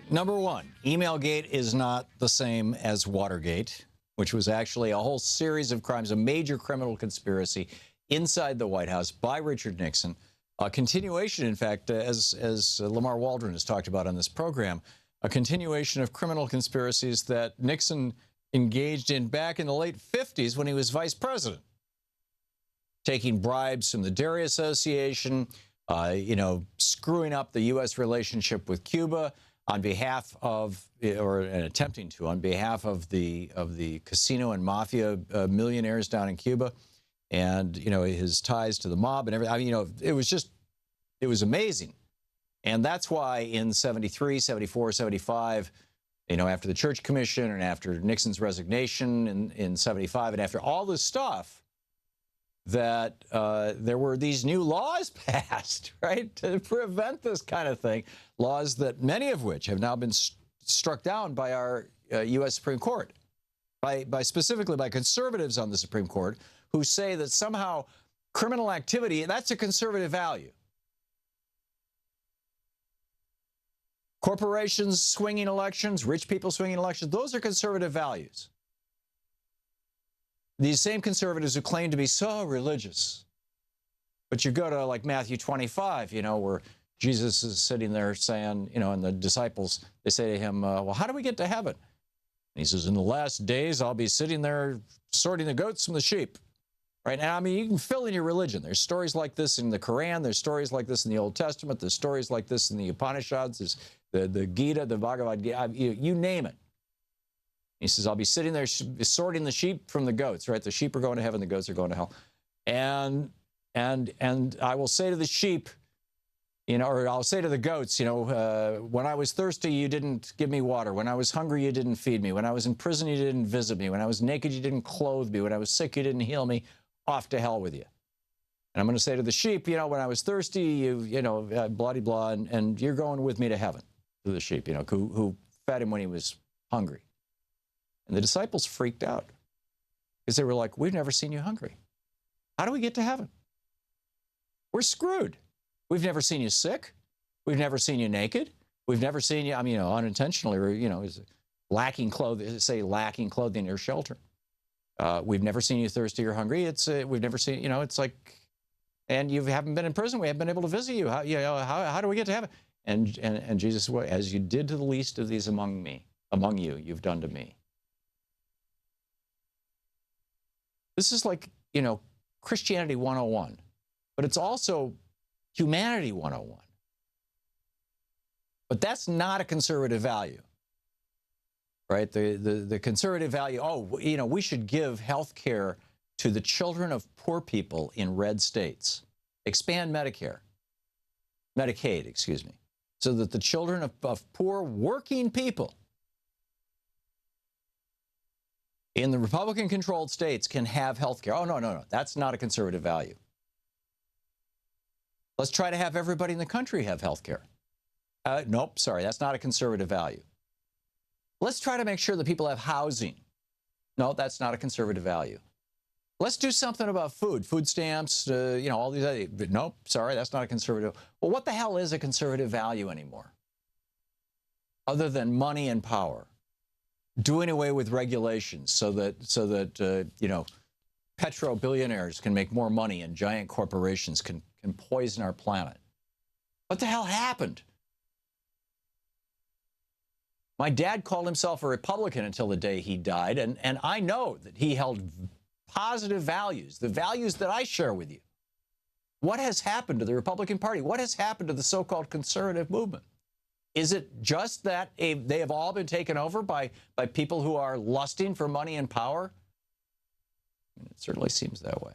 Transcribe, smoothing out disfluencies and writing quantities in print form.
Number one, Emailgate is not the same as Watergate, which was actually a whole series of crimes, a major criminal conspiracy inside the White House by Richard Nixon. A continuation, in fact, as Lamar Waldron has talked about on this program, a continuation of criminal conspiracies that Nixon engaged in back in the late 50s when he was vice president. Taking bribes from the Dairy Association, screwing up the U.S. relationship with Cuba on behalf of, or attempting to, on behalf of the casino and mafia millionaires down in Cuba, and his ties to the mob and everything. I mean, it was amazing, and that's why in 73, 74, 75, after the Church Commission and after Nixon's resignation in 75, and after all this stuff, that there were these new laws passed, right, to prevent this kind of thing, laws that many of which have now been struck down by our U.S. Supreme Court, specifically by conservatives on the Supreme Court, who say that somehow criminal activity, that's a conservative value. Corporations swinging elections, rich people swinging elections, those are conservative values. These same conservatives who claim to be so religious. But you go to like Matthew 25, where Jesus is sitting there saying, and the disciples, they say to him, well, how do we get to heaven? And he says, in the last days, I'll be sitting there sorting the goats from the sheep. Right? And I mean, you can fill in your religion. There's stories like this in the Quran. There's stories like this in the Old Testament. There's stories like this in the Upanishads. There's the Gita, the Bhagavad Gita, you name it. He says, I'll be sitting there sorting the sheep from the goats, right? The sheep are going to heaven, the goats are going to hell. And I will say to the sheep, or I'll say to the goats, when I was thirsty, you didn't give me water. When I was hungry, you didn't feed me. When I was in prison, you didn't visit me. When I was naked, you didn't clothe me. When I was sick, you didn't heal me. Off to hell with you. And I'm going to say to the sheep, when I was thirsty, blah-de-blah, and you're going with me to heaven, to the sheep, who fed him when he was hungry. And the disciples freaked out because they were like, we've never seen you hungry. How do we get to heaven? We're screwed. We've never seen you sick. We've never seen you naked. We've never seen you, unintentionally, or, lacking clothing or shelter. We've never seen you thirsty or hungry. We've never seen, it's like, and you haven't been in prison. We haven't been able to visit you. How do we get to heaven? And Jesus said, well, as you did to the least of these among you, you've done to me. This is like, Christianity 101, but it's also humanity 101. But that's not a conservative value, right? The conservative value, we should give health care to the children of poor people in red states. Expand Medicaid, so that the children of poor working people in the Republican-controlled states can have health care. Oh, no. That's not a conservative value. Let's try to have everybody in the country have health care. Nope, sorry, that's not a conservative value. Let's try to make sure that people have housing. No, that's not a conservative value. Let's do something about food stamps, all these other, but nope, sorry, that's not a conservative. Well, what the hell is a conservative value anymore? Other than money and power. Doing away with regulations so that petro-billionaires can make more money and giant corporations can poison our planet. What the hell happened? My dad called himself a Republican until the day he died, and I know that he held positive values, the values that I share with you. What has happened to the Republican Party? What has happened to the so-called conservative movement? Is it just that they have all been taken over by people who are lusting for money and power? It certainly seems that way.